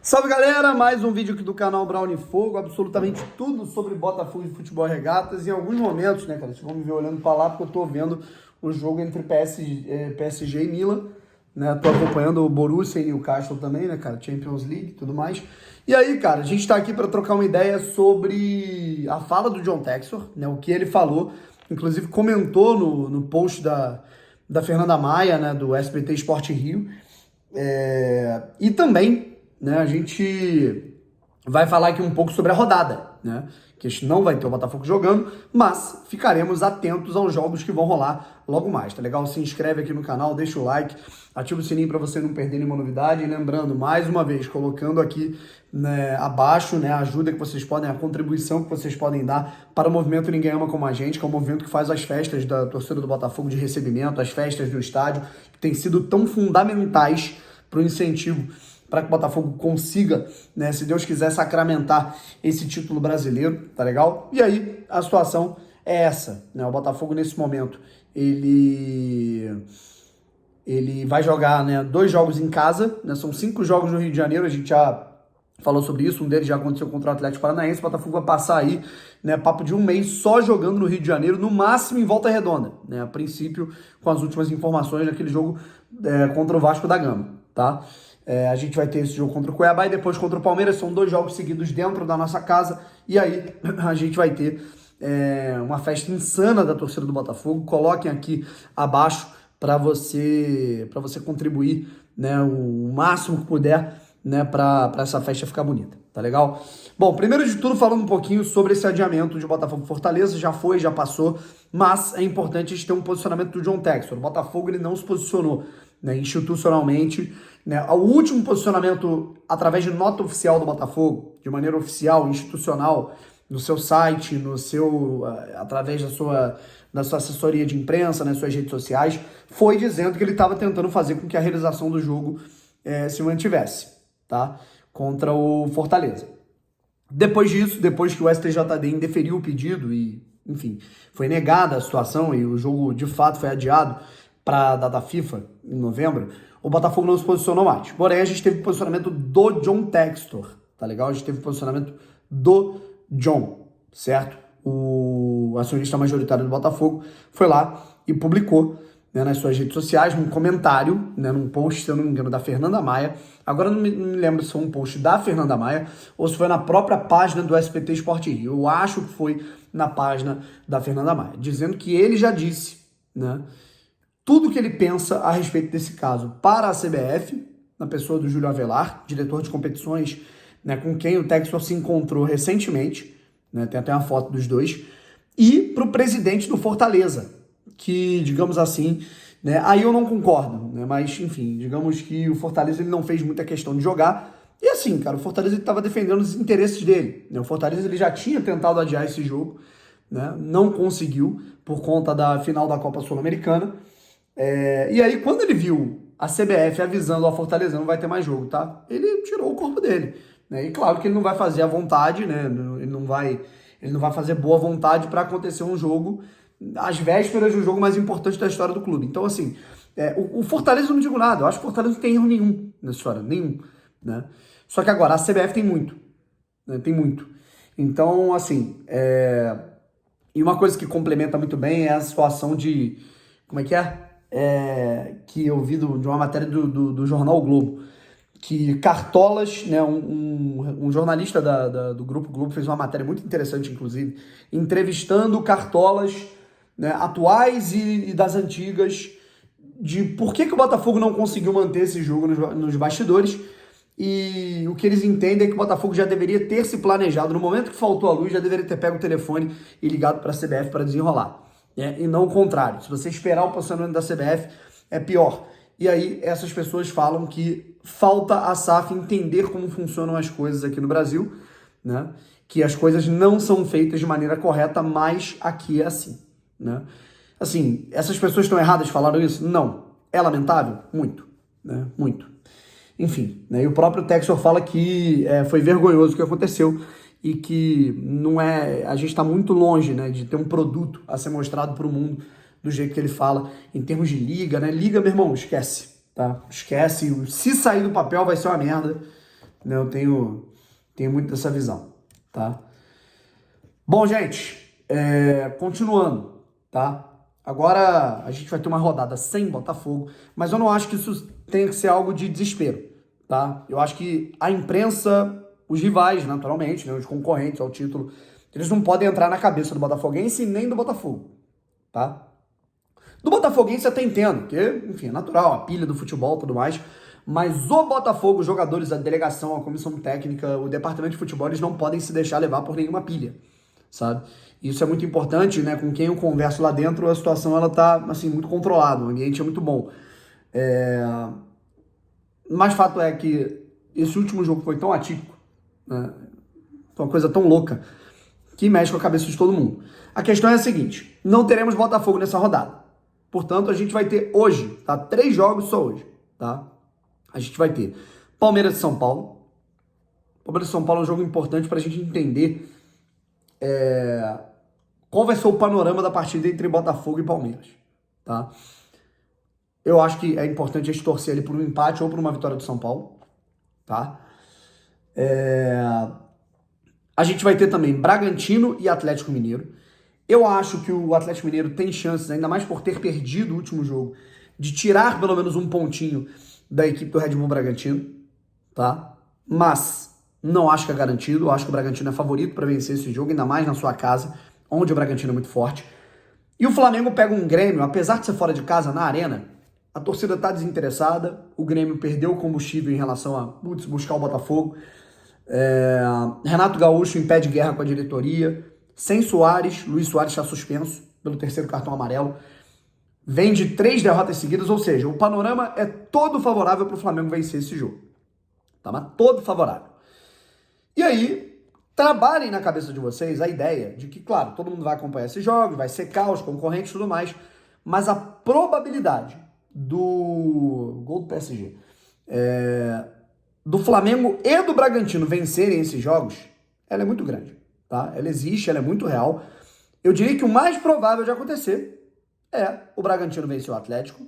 Salve galera, mais um vídeo aqui do canal Brown Fogo, absolutamente tudo sobre Botafogo e futebol regatas. Em alguns momentos, né, cara, vocês vão me ver olhando pra lá porque eu tô vendo o jogo entre PSG e Milan, né, tô acompanhando o Borussia e Newcastle também, né, cara, Champions League e tudo mais. E aí, cara, a gente tá aqui pra trocar uma ideia sobre a fala do John Textor, né, o que ele falou, inclusive comentou no post da Fernanda Maia, né, do SBT Sport Rio, e também, né, a gente vai falar aqui um pouco sobre a rodada, né? Que a gente não vai ter o Botafogo jogando, mas ficaremos atentos aos jogos que vão rolar logo mais, tá legal? Se inscreve aqui no canal, deixa o like, ativa o sininho para você não perder nenhuma novidade. E lembrando, mais uma vez, colocando aqui, né, abaixo, né, a ajuda que vocês podem, a contribuição que vocês podem dar para o movimento Ninguém Ama Como a Gente, que é um movimento que faz as festas da torcida do Botafogo de recebimento, as festas do estádio, que têm sido tão fundamentais para o incentivo para que o Botafogo consiga, né, se Deus quiser, sacramentar esse título brasileiro, tá legal? E aí, a situação é essa, né? O Botafogo, nesse momento, ele vai jogar, né, 2 jogos em casa, né? São 5 jogos no Rio de Janeiro, a gente já falou sobre isso, um deles já aconteceu contra o Atlético Paranaense. O Botafogo vai passar aí, né, papo de um mês só jogando no Rio de Janeiro, no máximo em Volta Redonda, né? A princípio, com as últimas informações daquele jogo contra o Vasco da Gama, tá? A gente vai ter esse jogo contra o Cuiabá e depois contra o Palmeiras. São 2 jogos seguidos dentro da nossa casa. E aí a gente vai ter uma festa insana da torcida do Botafogo. Coloquem aqui abaixo para você contribuir, né, o máximo que puder, né, para essa festa ficar bonita, tá legal? Bom, primeiro de tudo, falando um pouquinho sobre esse adiamento de Botafogo e Fortaleza. Já foi, já passou, mas é importante a gente ter um posicionamento do John Textor. O Botafogo, ele não se posicionou, né, institucionalmente, né. O último posicionamento através de nota oficial do Botafogo, de maneira oficial, institucional, no seu site, através da sua assessoria de imprensa, nas suas redes sociais, foi dizendo que ele estava tentando fazer com que a realização do jogo se mantivesse, tá? Contra o Fortaleza. Depois disso, depois que o STJD indeferiu o pedido e, enfim, foi negada a situação e o jogo de fato foi adiado para a data FIFA em novembro, o Botafogo não se posicionou mais. Porém, a gente teve o posicionamento do John Textor, tá legal? A gente teve o posicionamento do John, certo? O acionista majoritário do Botafogo foi lá e publicou, né, nas suas redes sociais, num comentário, né, num post, se eu não me engano, da Fernanda Maia. Agora não me lembro se foi um post da Fernanda Maia ou se foi na própria página do SBT Sport Rio. Eu acho que foi na página da Fernanda Maia, dizendo que ele já disse, né, tudo que ele pensa a respeito desse caso para a CBF, na pessoa do Júlio Avelar, diretor de competições, né, com quem o Textor se encontrou recentemente, né, tem até uma foto dos dois, e para o presidente do Fortaleza, que, digamos assim, né, aí eu não concordo, né, mas, enfim, digamos que o Fortaleza ele não fez muita questão de jogar, e assim, cara, o Fortaleza estava defendendo os interesses dele, né, o Fortaleza ele já tinha tentado adiar esse jogo, né, não conseguiu, por conta da final da Copa Sul-Americana. E aí, quando ele viu a CBF avisando, a Fortaleza não vai ter mais jogo, tá? Ele tirou o corpo dele, né? E claro que ele não vai fazer à vontade, né? Ele não vai fazer boa vontade para acontecer um jogo às vésperas do jogo mais importante da história do clube. Então, assim, o Fortaleza, eu não digo nada. Eu acho que o Fortaleza não tem erro nenhum nessa história, nenhum, né? Só que agora a CBF tem muito, né? Tem muito. Então, assim, e uma coisa que complementa muito bem é a situação de, como é que é? Que eu vi de uma matéria do jornal o Globo, que Cartolas, né, um jornalista do Grupo Globo fez uma matéria muito interessante, inclusive, entrevistando Cartolas, né, atuais e das antigas, de por que o Botafogo não conseguiu manter esse jogo nos bastidores. E o que eles entendem é que o Botafogo já deveria ter se planejado, no momento que faltou a luz, já deveria ter pego o telefone e ligado para a CBF para desenrolar. E não o contrário. Se você esperar o posicionamento da CBF, é pior. E aí essas pessoas falam que falta a SAF entender como funcionam as coisas aqui no Brasil, né? Que as coisas não são feitas de maneira correta, mas aqui é assim, né? Assim, essas pessoas estão erradas, falaram isso? Não. É lamentável? Muito, né? Muito. Enfim, né? E o próprio Textor fala que foi vergonhoso o que aconteceu e que não a gente está muito longe, né, de ter um produto a ser mostrado para o mundo do jeito que ele fala, em termos de liga, né? Liga, meu irmão, esquece, tá? Esquece. Se sair do papel vai ser uma merda. né? Eu tenho muito dessa visão, tá? Bom, gente, continuando, tá? Agora a gente vai ter uma rodada sem Botafogo, mas eu não acho que isso tenha que ser algo de desespero, tá? Eu acho que a imprensa, os rivais, naturalmente, né, os concorrentes ao título, eles não podem entrar na cabeça do botafoguense nem do Botafogo, tá? Do botafoguense até entendo, porque, enfim, é natural, a pilha do futebol e tudo mais, mas o Botafogo, os jogadores, a delegação, a comissão técnica, o departamento de futebol, eles não podem se deixar levar por nenhuma pilha, sabe? Isso é muito importante, né? Com quem eu converso lá dentro, a situação ela tá, assim, muito controlada, o ambiente é muito bom. Mas fato é que esse último jogo foi tão atípico, né? Uma coisa tão louca, que mexe com a cabeça de todo mundo. A questão é a seguinte, não teremos Botafogo nessa rodada. Portanto, a gente vai ter hoje, tá? 3 jogos só hoje, tá? A gente vai ter Palmeiras e São Paulo. Palmeiras e São Paulo é um jogo importante para a gente entender qual vai ser o panorama da partida entre Botafogo e Palmeiras, tá? Eu acho que é importante a gente torcer ali por um empate ou por uma vitória do São Paulo, tá? A gente vai ter também Bragantino e Atlético Mineiro. Eu acho que o Atlético Mineiro tem chances, ainda mais por ter perdido o último jogo, de tirar pelo menos um pontinho da equipe do Red Bull Bragantino, tá? Mas não acho que é garantido. Eu acho que o Bragantino é favorito para vencer esse jogo, ainda mais na sua casa, onde o Bragantino é muito forte. E o Flamengo pega um Grêmio, apesar de ser fora de casa, na arena, a torcida tá desinteressada, o Grêmio perdeu o combustível em relação a buscar o Botafogo. Renato Gaúcho impede guerra com a diretoria. Sem Soares, Luiz Soares está suspenso pelo 3º cartão amarelo. Vem de 3 derrotas seguidas, ou seja, o panorama é todo favorável para o Flamengo vencer esse jogo. Tá? Mas todo favorável. E aí, trabalhem na cabeça de vocês a ideia de que, claro, todo mundo vai acompanhar esse jogo, vai secar os concorrentes e tudo mais, mas a probabilidade do gol do PSG, do Flamengo e do Bragantino vencerem esses jogos, ela é muito grande, tá? Ela existe, ela é muito real. Eu diria que o mais provável de acontecer é o Bragantino vencer o Atlético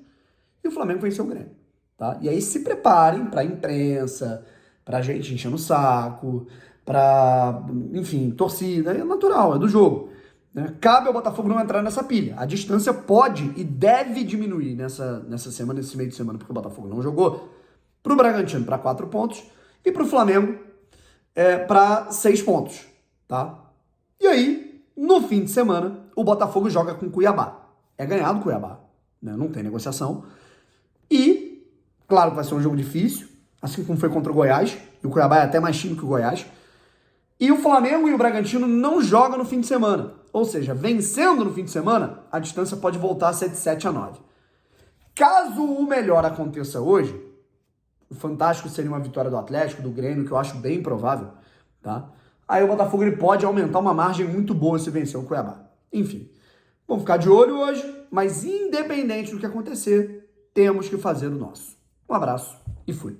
e o Flamengo vencer o Grêmio, tá? E aí se preparem pra imprensa, pra gente enchendo o saco, pra, enfim, torcida, é natural, é do jogo, né? Cabe ao Botafogo não entrar nessa pilha. A distância pode e deve diminuir nessa semana, nesse meio de semana, porque o Botafogo não jogou. Para o Bragantino, para 4 pontos. E para o Flamengo, para 6 pontos, tá? E aí, no fim de semana, o Botafogo joga com o Cuiabá. É ganhar do Cuiabá, né? Não tem negociação. E, claro que vai ser um jogo difícil, assim como foi contra o Goiás. E o Cuiabá é até mais time que o Goiás. E o Flamengo e o Bragantino não jogam no fim de semana. Ou seja, vencendo no fim de semana, a distância pode voltar a ser de 7 a 9. Caso o melhor aconteça hoje, o fantástico seria uma vitória do Atlético, do Grêmio, que eu acho bem provável, tá? Aí o Botafogo ele pode aumentar uma margem muito boa se vencer o Cuiabá. Enfim, vamos ficar de olho hoje, mas independente do que acontecer, temos que fazer o nosso. Um abraço e fui.